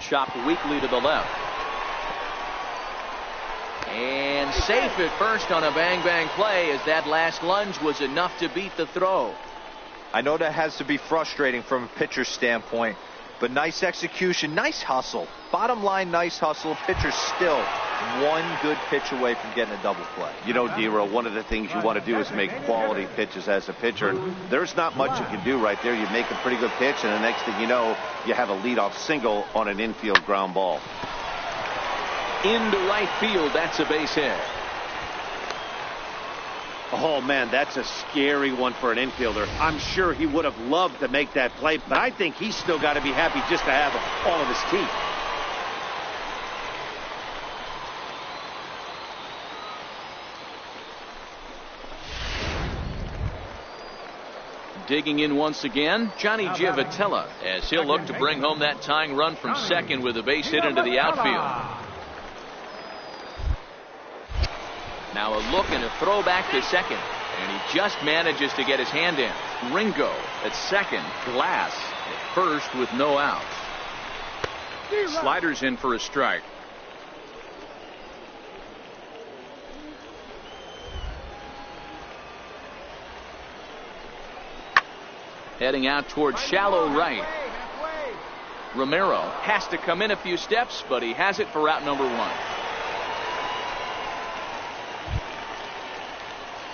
chopped weakly to the left. And safe at first on a bang-bang play, as that last lunge was enough to beat the throw. I know that has to be frustrating from a pitcher's standpoint, but nice execution, nice hustle. Bottom line, nice hustle. Pitcher's still one good pitch away from getting a double play. You know, Dero, one of the things you want to do is make quality pitches as a pitcher. And there's not much you can do right there. You make a pretty good pitch, and the next thing you know, you have a leadoff single on an infield ground ball. Into right field, that's a base hit. Oh, man, that's a scary one for an infielder. I'm sure he would have loved to make that play, but I think he's still got to be happy just to have all of his teeth. Digging in once again, Johnny Giavotella, as he'll look to bring home that tying run from second with a base hit into the outfield. Now a look and a throw back to second, and he just manages to get his hand in. Ringo at second, Glass at first with no outs. Sliders in for a strike. Heading out towards shallow right. Romero has to come in a few steps, but he has it for out number one.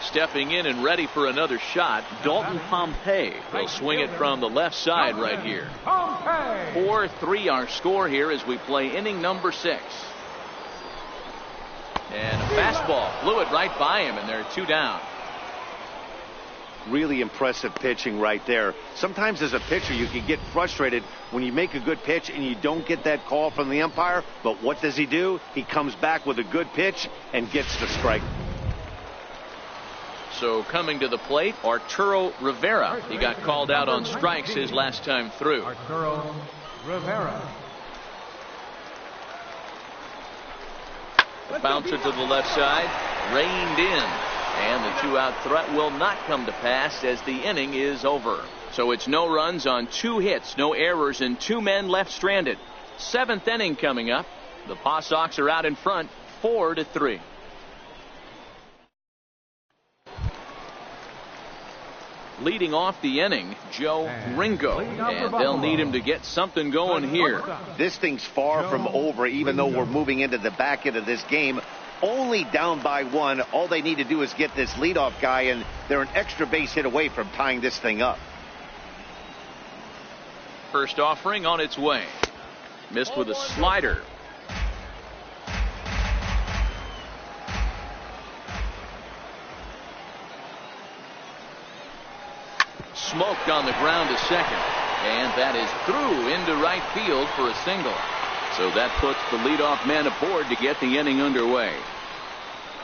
Stepping in and ready for another shot, Dalton Pompey. He'll swing it from the left side right here. 4-3 our score here as we play inning number 6. And a fastball flew it right by him, and they're 2 down. Really impressive pitching right there. Sometimes as a pitcher you can get frustrated when you make a good pitch and you don't get that call from the umpire, but what does he do? He comes back with a good pitch and gets the strike. So coming to the plate, Arturo Rivera. He got called out on strikes his last time through. Arturo Rivera. The bouncer to the left side, reined in. And the 2-out threat will not come to pass as the inning is over. So it's no runs on 2 hits, no errors, and 2 men left stranded. 7th inning coming up. The Paw Sox are out in front, 4-3. Leading off the inning, Joe Ringo, and they'll need him to get something going here. This thing's far from over, even though we're moving into the back end of this game. Only down by 1. All they need to do is get this leadoff guy, and they're an extra base hit away from tying this thing up. First offering on its way. Missed with a slider. Smoked on the ground to second. And that is through into right field for a single. So that puts the leadoff man aboard to get the inning underway.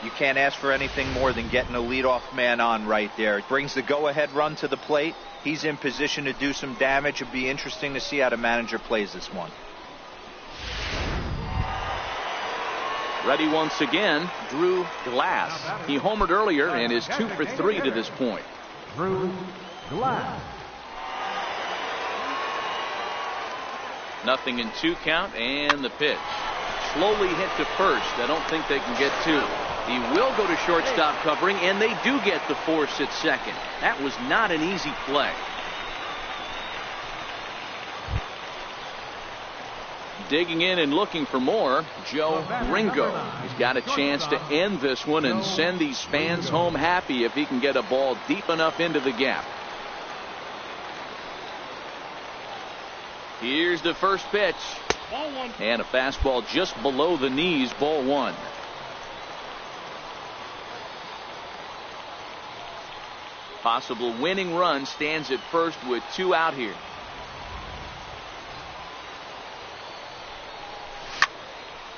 You can't ask for anything more than getting a leadoff man on right there. It brings the go-ahead run to the plate. He's in position to do some damage. It'd be interesting to see how the manager plays this one. Ready once again, Drew Glass. He homered earlier and is 2 for 3 to this point. Drew Glass. Nothing in 2 count, and the pitch. Slowly hit to first. I don't think they can get 2. He will go to shortstop covering, and they do get the force at second. That was not an easy play. Digging in and looking for more, Joe Ringo. He's got a chance to end this one and send these fans home happy if he can get a ball deep enough into the gap. Here's the first pitch. And a fastball just below the knees, ball 1. Possible winning run stands at first with 2 out here.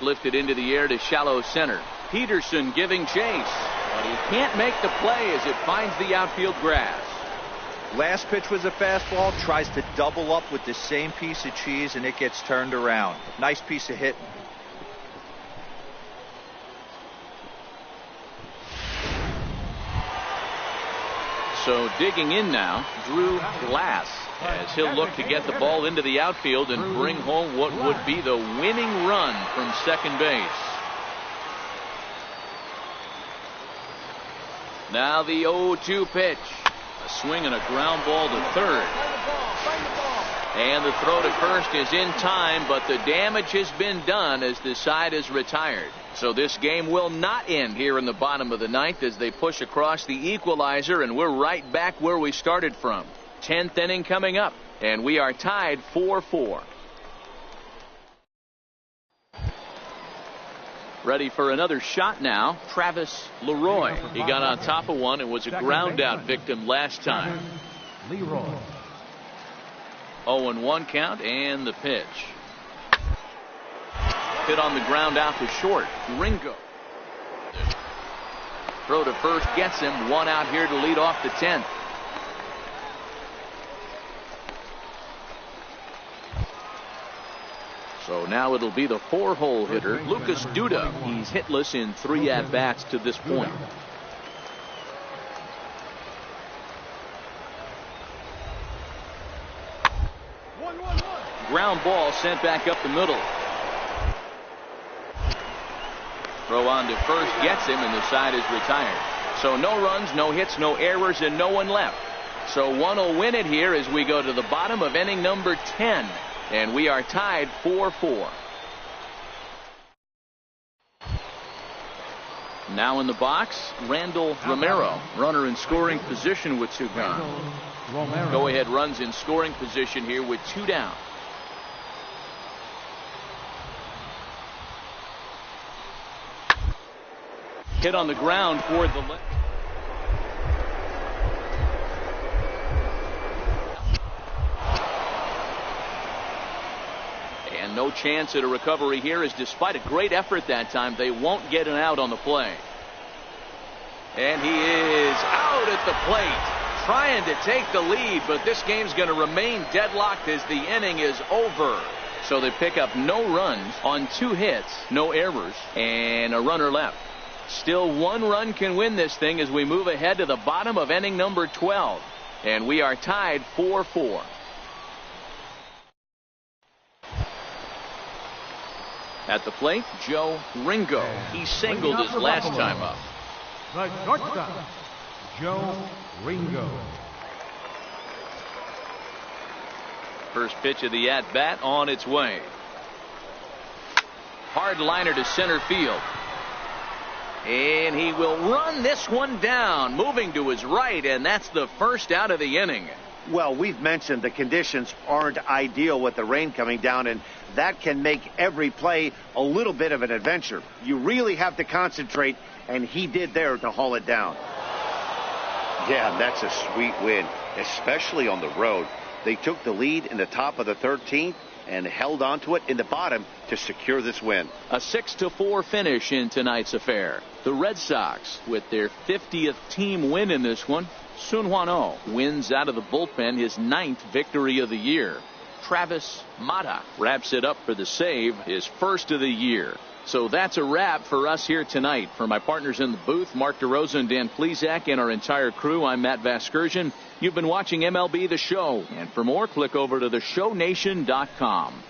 Lifted into the air to shallow center. Peterson giving chase, but he can't make the play as it finds the outfield grass. Last pitch was a fastball, tries to double up with the same piece of cheese, and it gets turned around. Nice piece of hitting. So digging in now, Drew Glass, as he'll look to get the ball into the outfield and bring home what would be the winning run from second base. Now the 0-2 pitch. A swing and a ground ball to third. And the throw to first is in time, but the damage has been done as the side is retired. So this game will not end here in the bottom of the ninth as they push across the equalizer, and we're right back where we started from. 10th inning coming up, and we are tied 4-4. Ready for another shot now, Travis Leroy. He got on top of one and was a ground out victim last time. Leroy. 0-1 count, and the pitch. Hit on the ground out to short. Ringo. Throw to first gets him. One out here to lead off the 10th. So now it'll be the 4-hole hitter, Lucas Duda. He's hitless in 3 at-bats to this point. Ground ball sent back up the middle. Throw on to first gets him, and the side is retired. So no runs, no hits, no errors, and no one left. So one will win it here as we go to the bottom of inning number 10. And we are tied 4-4. Now in the box, Randall Romero. Runner in scoring position with 2 gone. Go ahead runs in scoring position here with 2 down. Hit on the ground toward the left. And no chance at a recovery here, as despite a great effort that time, they won't get an out on the play. And he is out at the plate, trying to take the lead, but this game's going to remain deadlocked as the inning is over. So they pick up no runs on 2 hits, no errors, and a runner left. Still 1 run can win this thing as we move ahead to the bottom of inning number 12. And we are tied 4-4. At the plate, Joe Ringo. He singled his last time up. The shortstop, Joe Ringo. First pitch of the at-bat on its way. Hard liner to center field. And he will run this one down, moving to his right, and that's the first out of the inning. Well, we've mentioned the conditions aren't ideal with the rain coming down, and that can make every play a little bit of an adventure. You really have to concentrate, and he did there to haul it down. Yeah, that's a sweet win, especially on the road. They took the lead in the top of the 13th and held on to it in the bottom to secure this win. A 6-4 finish in tonight's affair. The Red Sox with their 50th team win in this one. Sun Hwan-oh wins out of the bullpen his 9th victory of the year. Travis Mata wraps it up for the save, his first of the year. So that's a wrap for us here tonight. For my partners in the booth, Mark DeRosa and Dan Plesac, and our entire crew, I'm Matt Vasgersian. You've been watching MLB The Show. And for more, click over to theshownation.com.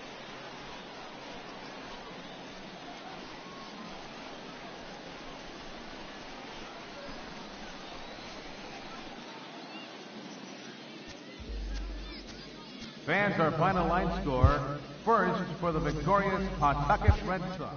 Fans, our final line score. First for the victorious Pawtucket Red Sox.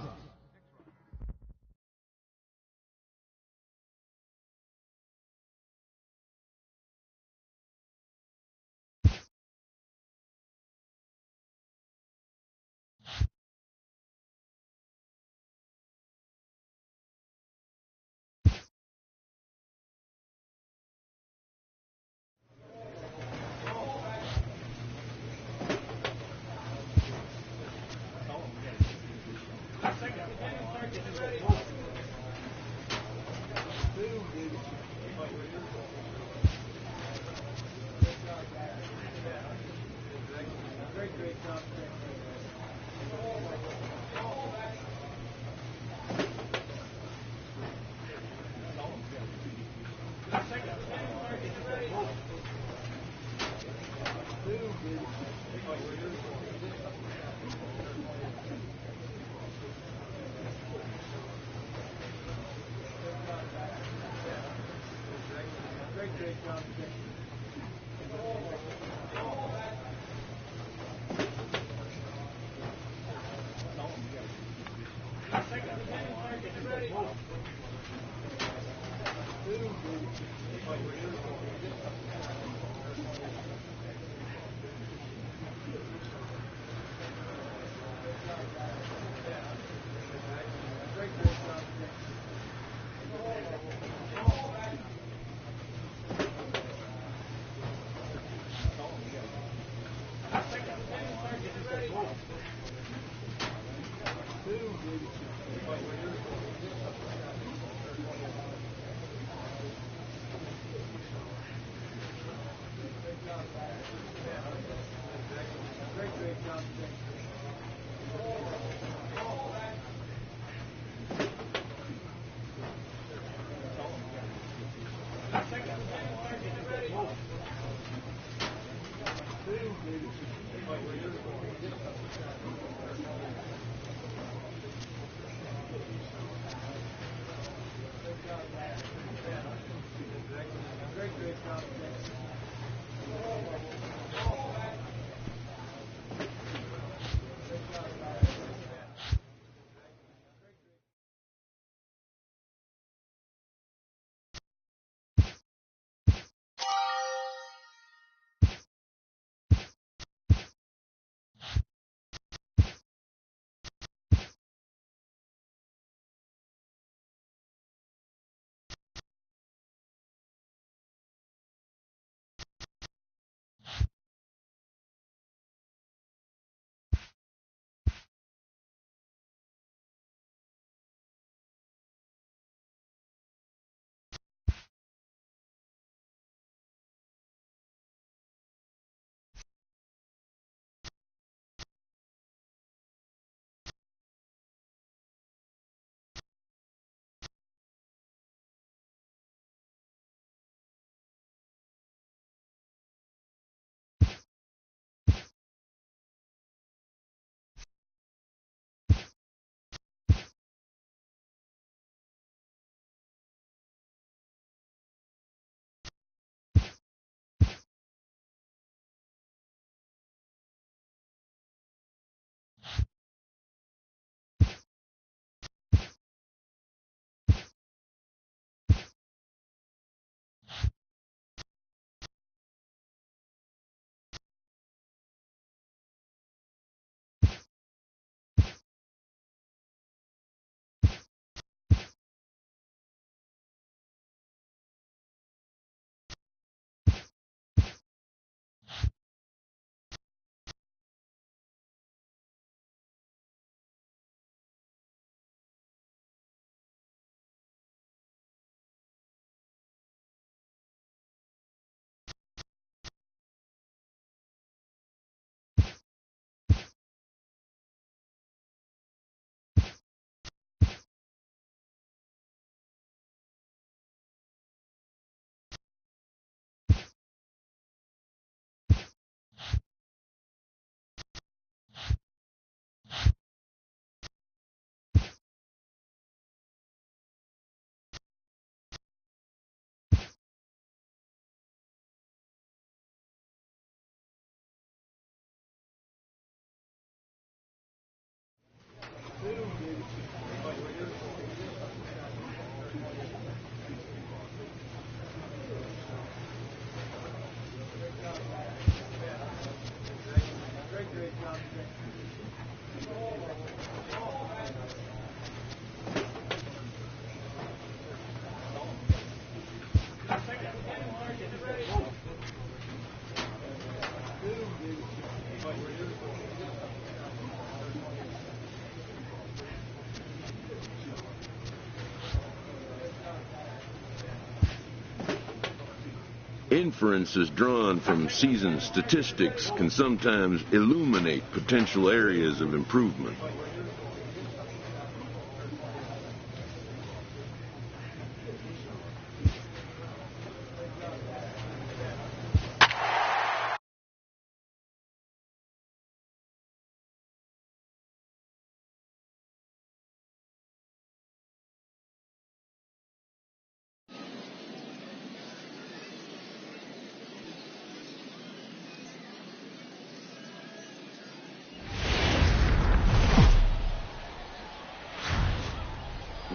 Inferences drawn from season statistics can sometimes illuminate potential areas of improvement.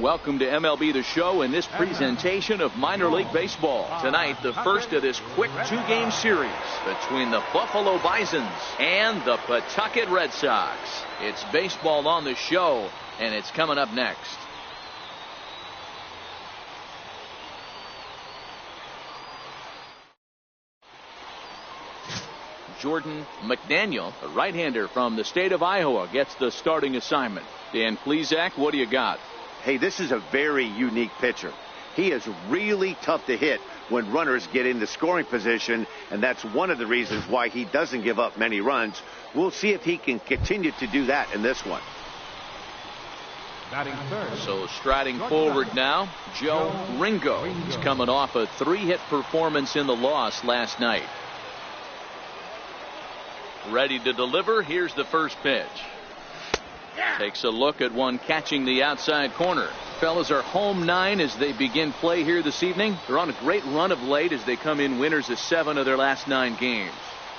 Welcome to MLB The Show in this presentation of minor league baseball. Tonight, the first of this quick two-game series between the Buffalo Bisons and the Pawtucket Red Sox. It's baseball on the show, and it's coming up next. Jordan McDaniel, a right-hander from the state of Iowa, gets the starting assignment. Dan Plesac, what do you got? Hey, this is a very unique pitcher. He is really tough to hit when runners get into scoring position, and that's one of the reasons why he doesn't give up many runs. We'll see if he can continue to do that in this one. So striding forward now, Joe Ringo. He's coming off a 3-hit performance in the loss last night. Ready to deliver. Here's the first pitch. Takes a look at one catching the outside corner. Fellas are home 9 as they begin play here this evening. They're on a great run of late as they come in winners of 7 of their last 9 games.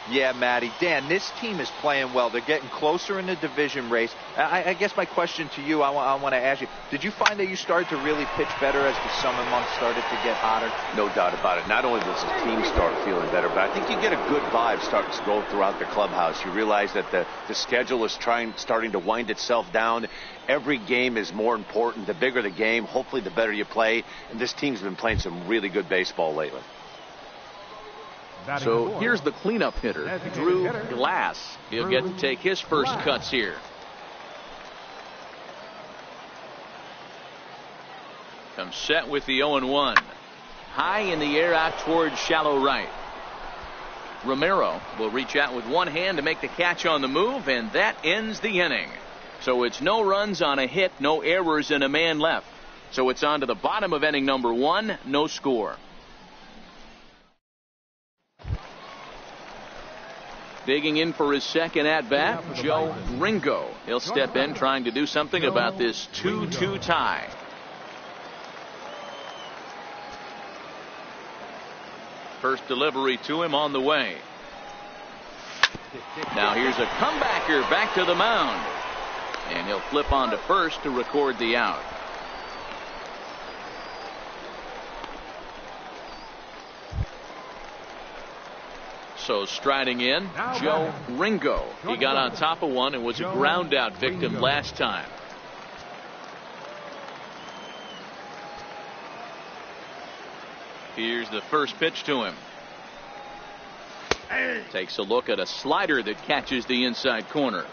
Yeah, Matty. Dan, this team is playing well. They're getting closer in the division race. I guess my question to you, I want to ask you, did you find that you started to really pitch better as the summer months started to get hotter? No doubt about it. Not only does the team start feeling better, but I think you get a good vibe starting to go throughout the clubhouse. You realize that the schedule is starting to wind itself down. Every game is more important. The bigger the game, hopefully the better you play. And this team's been playing some really good baseball lately. So here's the cleanup hitter, Drew Glass. He'll get to take his first cuts here. Comes set with the 0-1. High in the air out towards shallow right. Romero will reach out with one hand to make the catch on the move, and that ends the inning. So it's no runs on a hit, no errors, and a man left. So it's on to the bottom of inning number 1, no score. Digging in for his second at-bat, Joe Ringo. He'll step in trying to do something about this 2-2 tie. First delivery to him on the way. Now here's a comebacker back to the mound. And he'll flip on to first to record the out. So striding in, Joe Ringo. He got on top of one and was a ground out victim last time. Here's the first pitch to him. Takes a look at a slider that catches the inside corner.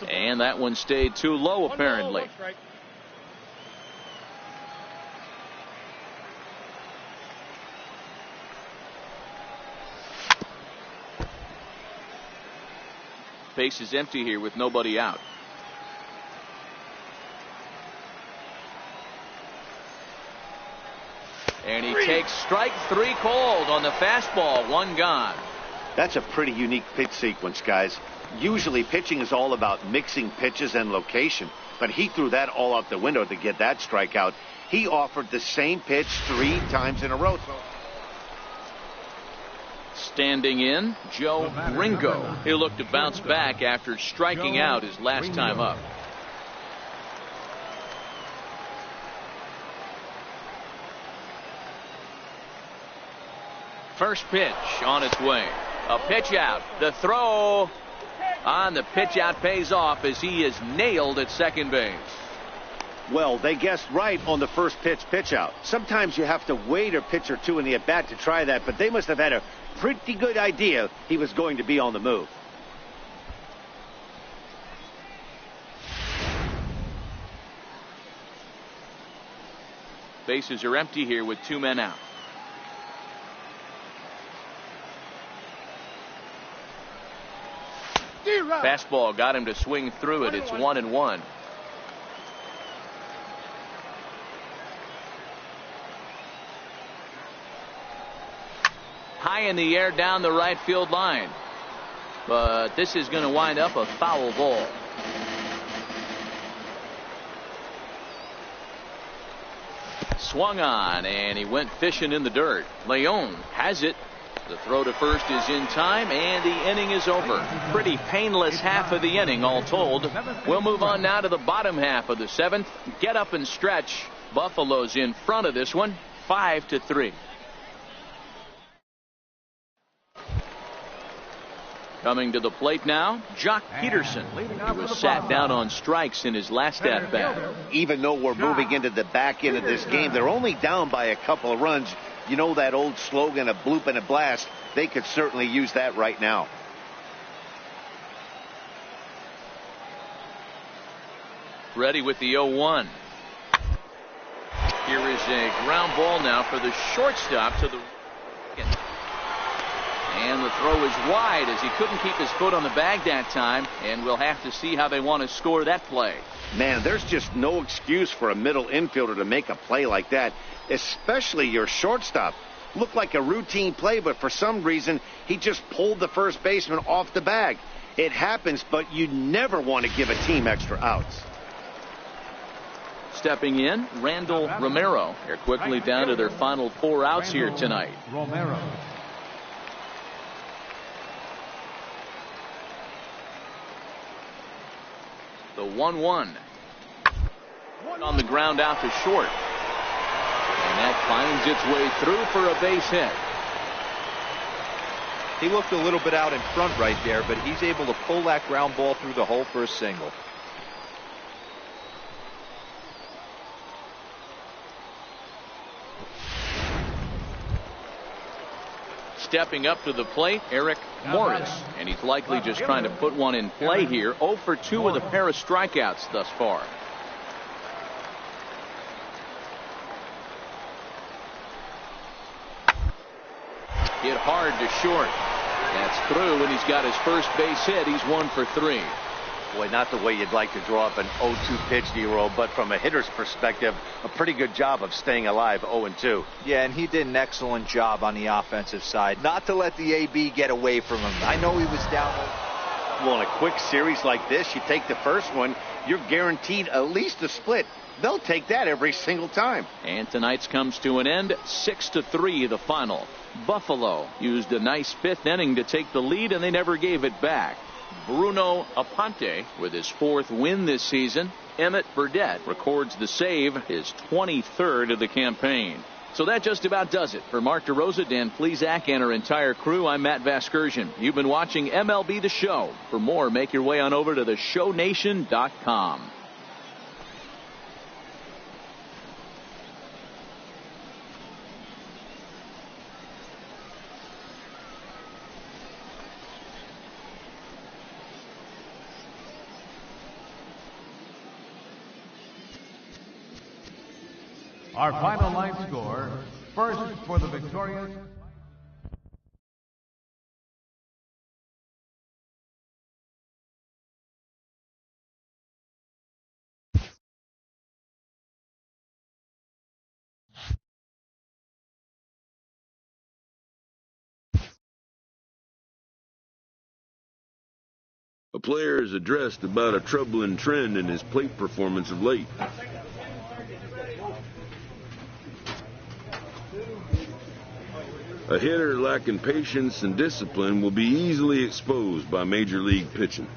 And that one stayed too low apparently. Base is empty here with nobody out. And he takes strike 3 called on the fastball. 1 gone. That's a pretty unique pitch sequence, guys. Usually pitching is all about mixing pitches and location, but he threw that all out the window to get that strikeout. He offered the same pitch 3 times in a row. Standing in, Joe Ringo. He'll look to bounce back after striking out his last time up. First pitch on its way. A pitch out. The throw on the pitch out pays off as he is nailed at second base. Well, they guessed right on the first pitch out. Sometimes you have to wait a pitch or two in the at-bat to try that, but they must have had a pretty good idea he was going to be on the move. Bases are empty here with 2 men out. Fastball got him to swing through it. It's 1-1. High in the air down the right field line. But this is going to wind up a foul ball. Swung on and he went fishing in the dirt. Leon has it. The throw to first is in time, and the inning is over. Pretty painless half of the inning, all told. We'll move on now to the bottom half of the seventh. Get up and stretch. Buffalo's in front of this one, 5-3. Coming to the plate now, Jock Peterson. He was sat down on strikes in his last at-bat. Even though we're moving into the back end of this game, they're only down by a couple of runs. You know that old slogan, a bloop and a blast? They could certainly use that right now. Ready with the 0-1. Here is a ground ball now for the shortstop to the right. And the throw is wide as he couldn't keep his foot on the bag that time, and we'll have to see how they want to score that play. Man, there's just no excuse for a middle infielder to make a play like that, especially your shortstop. Looked like a routine play, but for some reason, he just pulled the first baseman off the bag. It happens, but you never want to give a team extra outs. Stepping in, Randall Romero. They're quickly down to their final 4 outs here tonight. Romero. The 1-1 on the ground out to short, and that finds its way through for a base hit. He looked a little bit out in front right there, but he's able to pull that ground ball through the hole for a single. Stepping up to the plate, Eric Morris, and he's likely just trying to put one in play here. 0 for 2 with a pair of strikeouts thus far. Hit hard to short. That's through, and he's got his first base hit. He's 1 for 3. Boy, not the way you'd like to draw up an 0-2 pitch, D-roll, but from a hitter's perspective, a pretty good job of staying alive 0-2. Yeah, and he did an excellent job on the offensive side. Not to let the AB get away from him. I know he was down. Well, in a quick series like this, you take the first one, you're guaranteed at least a split. They'll take that every single time. And tonight's comes to an end, 6-3 the final. Buffalo used a nice 5th inning to take the lead, and they never gave it back. Bruno Aponte with his 4th win this season. Emmett Burdett records the save, his 23rd of the campaign. So that just about does it. For Mark DeRosa, Dan Plesac, and our entire crew, I'm Matt Vasgersian. You've been watching MLB The Show. For more, make your way on over to theshownation.com. Our final line score, first for the victorious. A player has addressed about a troubling trend in his plate performance of late. A hitter lacking patience and discipline will be easily exposed by major league pitching.